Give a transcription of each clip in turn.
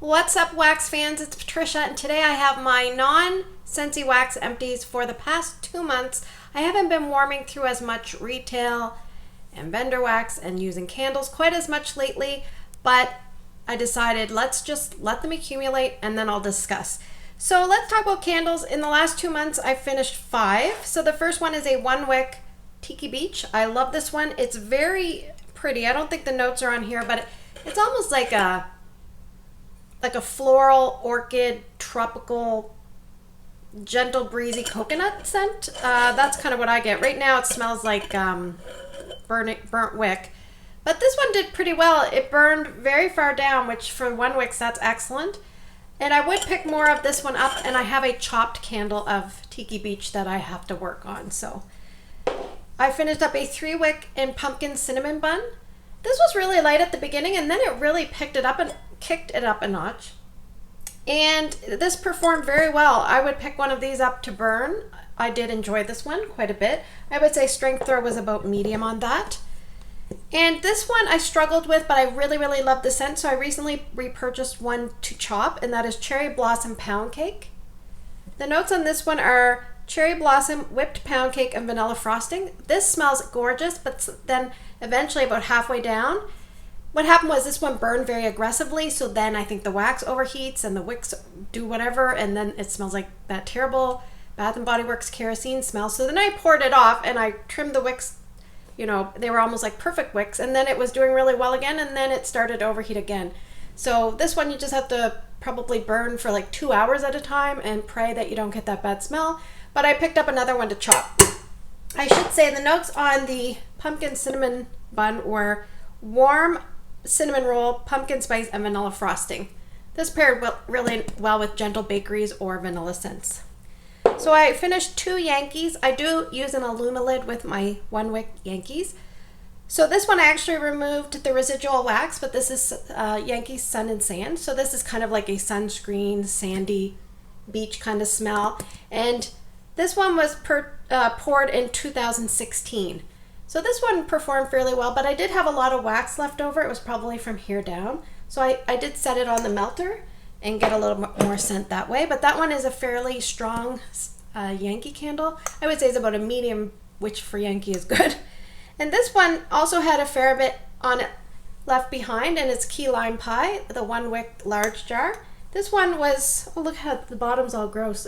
What's up, wax fans? It's Patricia, and today I have my non-Scentsy wax empties. For the past 2 months, I haven't been warming through as much retail and vendor wax and using candles quite as much lately, but I decided let's just let them accumulate and then I'll discuss. So let's talk about candles. In the last 2 months, I finished 5. So the first one is a 1-wick Tiki Beach. I love this one. It's very pretty. I don't think the notes are on here, but it's almost like a floral, orchid, tropical, gentle, breezy coconut scent. That's kind of what I get. Right now it smells like burnt wick. But this one did pretty well. It burned very far down, which for 1 wick, that's excellent. And I would pick more of this one up, and I have a chopped candle of Tiki Beach that I have to work on. So I finished up a 3-wick in pumpkin cinnamon bun. This was really light at the beginning, and then it really picked it up and kicked it up a notch. And this performed very well. I would pick one of these up to burn. I did enjoy this one quite a bit. I would say strength throw was about medium on that. And this one I struggled with, but I really, really love the scent, so I recently repurchased one to chop, and that is Cherry Blossom Pound Cake. The notes on this one are cherry blossom, whipped pound cake, and vanilla frosting. This smells gorgeous, but then eventually about halfway down, what happened was this one burned very aggressively, so then I think the wax overheats and the wicks do whatever, and then it smells like that terrible Bath & Body Works kerosene smell. So then I poured it off and I trimmed the wicks. You know, they were almost like perfect wicks, and then it was doing really well again, and then it started to overheat again. So this one you just have to probably burn for like 2 hours at a time and pray that you don't get that bad smell. But I picked up another one to chop. I should say the notes on the pumpkin cinnamon bun were warm cinnamon roll, pumpkin spice, and vanilla frosting. This paired really well with gentle bakeries or vanilla scents. So I finished 2 Yankees. I do use an Aluma lid with my 1-wick Yankees. So this one I actually removed the residual wax, but this is Yankee Sun and Sand. So this is kind of like a sunscreen, sandy beach kind of smell. And this one was poured in 2016. So this one performed fairly well, but I did have a lot of wax left over. It was probably from here down. So I did set it on the melter and get a little more scent that way. But that one is a fairly strong Yankee candle. I would say it's about a medium, which for Yankee is good. And this one also had a fair bit on it left behind, and it's key lime pie, the 1-wick large jar. This one was, oh, look how the bottom's all gross.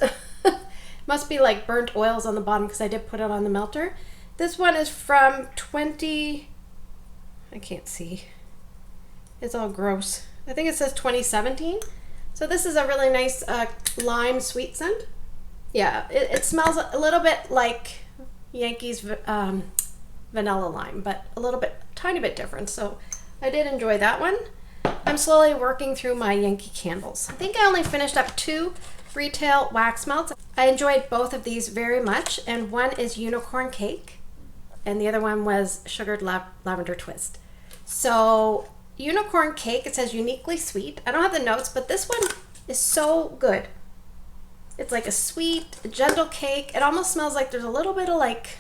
Must be like burnt oils on the bottom because I did put it on the melter. This one is from I can't see. It's all gross. I think it says 2017. So this is a really nice lime sweet scent. Yeah, it smells a little bit like Yankee's vanilla lime, but tiny bit different. So I did enjoy that one. I'm slowly working through my Yankee candles. I think I only finished up 2 retail wax melts. I enjoyed both of these very much, and one is Unicorn Cake, and the other one was Sugared Lavender Twist. So Unicorn Cake, it says uniquely sweet. I don't have the notes, but this one is so good. It's like a sweet, gentle cake. It almost smells like there's a little bit of like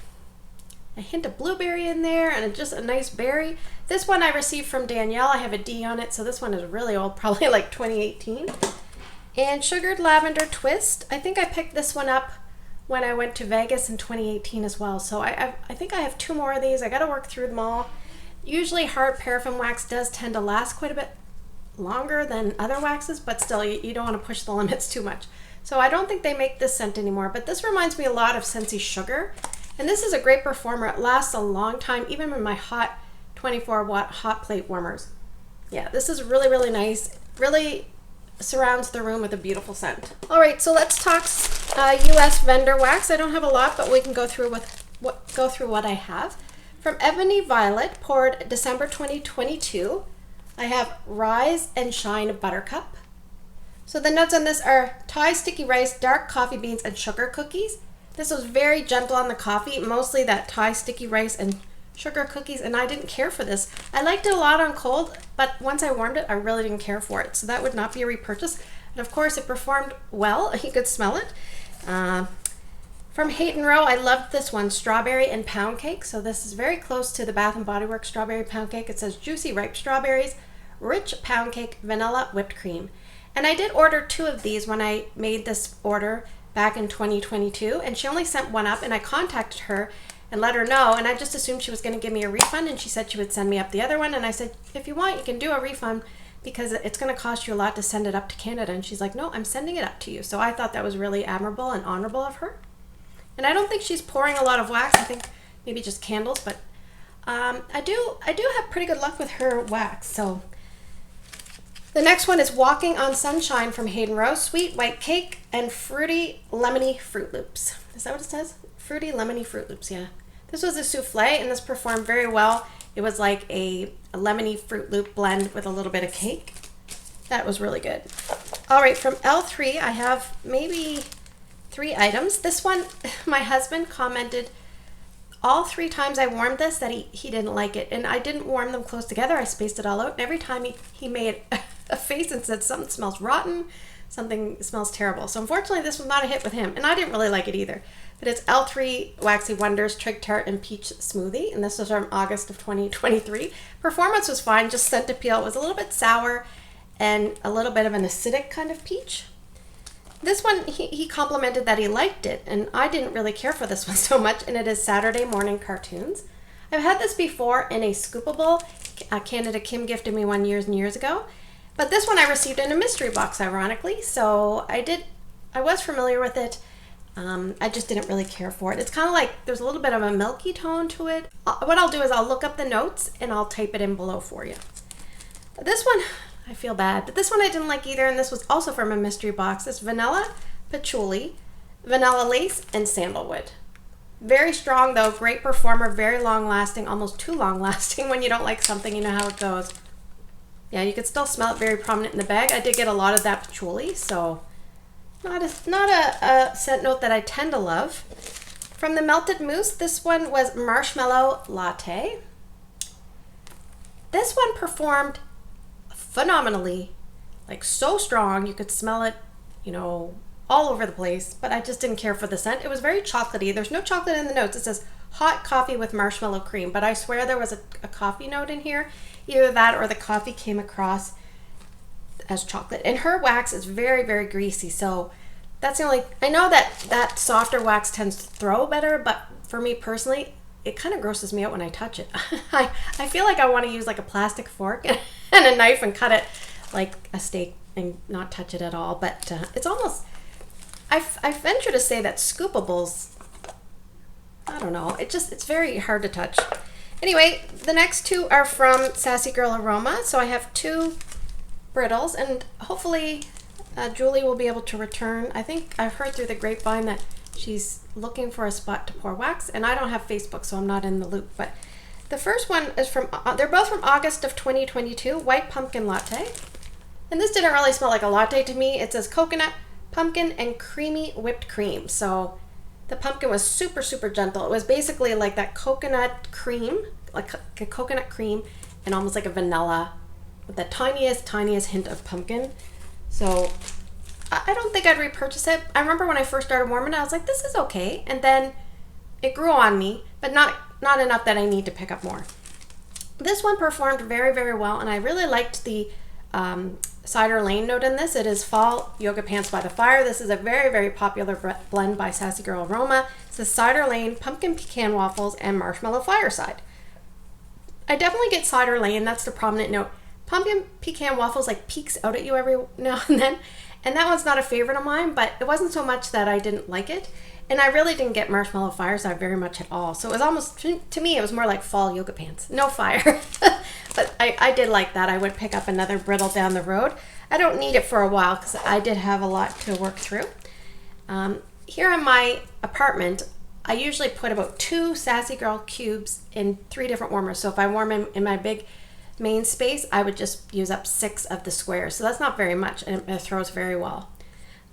a hint of blueberry in there and just a nice berry. This one I received from Danielle. I have a D on it, so this one is really old, probably like 2018. And Sugared Lavender Twist, I think I picked this one up when I went to Vegas in 2018 as well. So I think I have 2 more of these. I got to work through them all. Usually hard paraffin wax does tend to last quite a bit longer than other waxes, but still you don't want to push the limits too much. So I don't think they make this scent anymore, but this reminds me a lot of Scentsy Sugar. And this is a great performer. It lasts a long time, even in my hot 24-watt hot plate warmers. Yeah, this is really, really nice. Really surrounds the room with a beautiful scent. All right, so let's talk US vendor wax. I don't have a lot, but we can go through what I have. From Ebony Violet, poured December 2022, I have Rise and Shine Buttercup. So the notes on this are Thai sticky rice, dark coffee beans, and sugar cookies. This was very gentle on the coffee, mostly that Thai sticky rice and sugar cookies, and I didn't care for this. I liked it a lot on cold, but once I warmed it, I really didn't care for it. So that would not be a repurchase. And of course, it performed well. You could smell it. From Hayden Rowe, I loved this one, Strawberry and Pound Cake. So this is very close to the Bath & Body Works Strawberry Pound Cake. It says juicy ripe strawberries, rich pound cake, vanilla, whipped cream. And I did order 2 of these when I made this order back in 2022, and she only sent one up, and I contacted her and let her know, and I just assumed she was going to give me a refund, and she said she would send me up the other one, and I said, if you want, you can do a refund because it's going to cost you a lot to send it up to Canada. And she's like, no, I'm sending it up to you. So I thought that was really admirable and honorable of her. And I don't think she's pouring a lot of wax. I think maybe just candles, but I do have pretty good luck with her wax. So the next one is Walking on Sunshine from Hayden, Rowe. Sweet white cake and fruity lemony Fruit Loops. Is that what it says? Fruity lemony Fruit Loops, yeah. This was a souffle, and this performed very well. It was like a lemony Fruit Loop blend with a little bit of cake. That was really good. All right, from L3, I have maybe 3 items. This one, my husband commented all 3 times I warmed this that he didn't like it, and I didn't warm them close together. I spaced it all out, and every time he made a face and said something smells rotten, something smells terrible. So unfortunately, this was not a hit with him, and I didn't really like it either. But it's L3 Waxy Wonders Trig Tart and Peach Smoothie, and this was from August of 2023. Performance was fine, just scent appeal. It was a little bit sour and a little bit of an acidic kind of peach. This one, he complimented that he liked it, and I didn't really care for this one so much, and it is Saturday Morning Cartoons. I've had this before in a Scoopable. Canada Kim gifted me one years and years ago, but this one I received in a mystery box, ironically, so I was familiar with it. I just didn't really care for it. It's kind of like there's a little bit of a milky tone to it. What I'll do is I'll look up the notes and I'll type it in below for you. This one, I feel bad, but this one I didn't like either, and this was also from a mystery box. It's vanilla patchouli, vanilla lace, and sandalwood. Very strong though, great performer, very long lasting, almost too long lasting. When you don't like something, you know how it goes. Yeah, you could still smell it very prominent in the bag. I did get a lot of that patchouli, so not a scent note that I tend to love. From the Melted Mousse, this one was Marshmallow Latte. This one performed phenomenally, like so strong. You could smell it, you know, all over the place, but I just didn't care for the scent. It was very chocolatey. There's no chocolate in the notes. It says hot coffee with marshmallow cream, but I swear there was a coffee note in here. Either that or the coffee came across as chocolate. And her wax is very, very greasy, so that's the only, I know that softer wax tends to throw better, but for me personally, it kind of grosses me out when I touch it. I feel like I want to use like a plastic fork and a knife and cut it like a steak and not touch it at all, but it's almost, I venture to say that Scoopables, I don't know, it's very hard to touch. Anyway, the next 2 are from Sassy Girl Aroma, so I have 2 brittles, and hopefully Julie will be able to return. I think I've heard through the grapevine that she's looking for a spot to pour wax, and I don't have Facebook, so I'm not in the loop. But the first one is from, they're both from August of 2022, White Pumpkin Latte. And this didn't really smell like a latte to me. It says coconut, pumpkin, and creamy whipped cream. So the pumpkin was super, super gentle. It was basically like that coconut cream, like a coconut cream, and almost like a vanilla with the tiniest hint of pumpkin. So I don't think I'd repurchase it. I remember when I first started warming it, I was like, this is okay. And then it grew on me, but not enough that I need to pick up more. This one performed very, very well, and I really liked the Cider Lane note in this. It is Fall Yoga Pants by the Fire. This is a very, very popular blend by Sassy Girl Aroma. It's the Cider Lane, Pumpkin Pecan Waffles, and Marshmallow Fireside. I definitely get Cider Lane. That's the prominent note. Pumpkin Pecan Waffles like peeks out at you every now and then, and that one's not a favorite of mine, but it wasn't so much that I didn't like it, and I really didn't get Marshmallow Fireside very much at all. So it was almost, to me, it was more like Fall Yoga Pants. No fire. But I did like that. I would pick up another brittle down the road. I don't need it for a while because I did have a lot to work through. Here in my apartment, I usually put about 2 Sassy Girl cubes in 3 different warmers. So if I warm in my big main space, I would just use up 6 of the squares. So that's not very much, and it throws very well.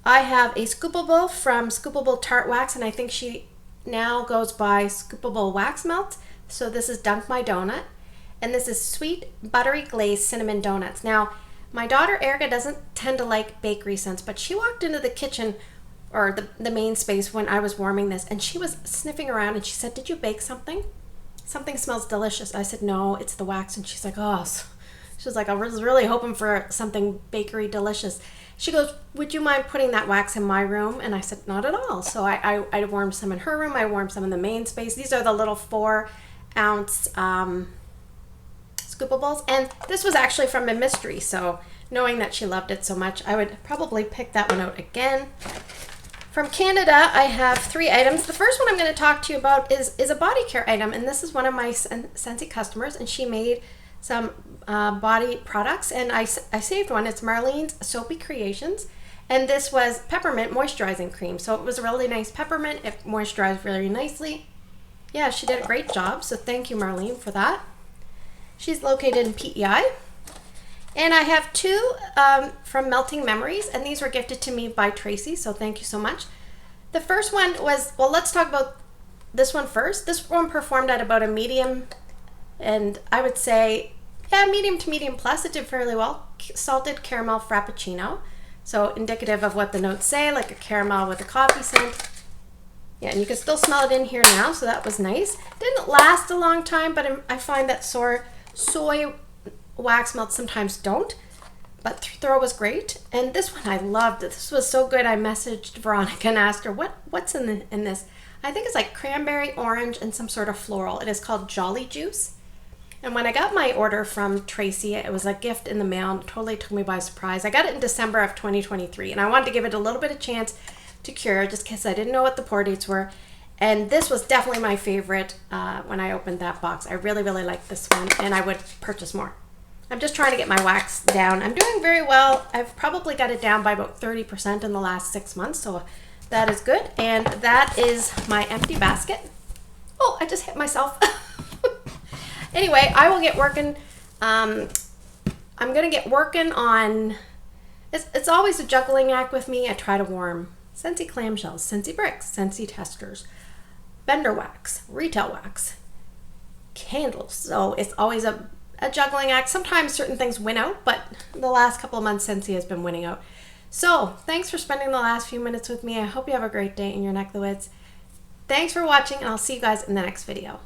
I have a Scoopable from Scoopable Tart Wax, and I think she now goes by Scoopable Wax Melt. So this is Dunk My Donut, and this is Sweet Buttery Glazed Cinnamon Donuts. Now, my daughter Erica doesn't tend to like bakery scents, but she walked into the kitchen or the main space when I was warming this, and she was sniffing around, and she said, "Did you bake something? Something smells delicious." I said, "No, it's the wax." And she's like, "Oh." She was like, I was really hoping for something bakery delicious. She goes, would you mind putting that wax in my room? And I said, not at all. So I warmed some in her room. I warmed some in the main space. These are the little 4-ounce Scoopables. And this was actually from a mystery. So knowing that she loved it so much, I would probably pick that one out again. From Canada, I have 3 items. The first one I'm going to talk to you about is a body care item. And this is one of my Scentsy customers. And she made some body products, and I saved one. It's Marlene's Soapy Kreations, and this was peppermint moisturizing cream. So it was a really nice peppermint. It moisturized really nicely. Yeah, she did a great job, so thank you, Marlene, for that. She's located in PEI. And I have 2 from Melting Memories, and these were gifted to me by Tracy, so thank you so much. The first one was, well, let's talk about this one first. This one performed at about a medium, and I would say, yeah, medium to medium plus. It did fairly well. Salted caramel frappuccino. So indicative of what the notes say, like a caramel with a coffee scent. Yeah, and you can still smell it in here now, so that was nice. Didn't last a long time, but I find that soy wax melts sometimes don't. But Throw was great. And this one I loved. This was so good. I messaged Veronica and asked her, what's in this? I think it's like cranberry, orange, and some sort of floral. It is called Jolly Juice. And when I got my order from Tracy, it was a gift in the mail. It totally took me by surprise. I got it in December of 2023, and I wanted to give it a little bit of chance to cure just because I didn't know what the pour dates were. And this was definitely my favorite when I opened that box. I really, really liked this one, and I would purchase more. I'm just trying to get my wax down. I'm doing very well. I've probably got it down by about 30% in the last 6 months, so that is good. And that is my empty basket. Oh, I just hit myself. Anyway, I will get working. I'm going to get working on, it's always a juggling act with me. I try to warm Scentsy clamshells, Scentsy bricks, Scentsy testers, vendor wax, retail wax, candles. So it's always a juggling act. Sometimes certain things win out, but the last couple of months Scentsy has been winning out. So thanks for spending the last few minutes with me. I hope you have a great day in your neck of the woods. Thanks for watching, and I'll see you guys in the next video.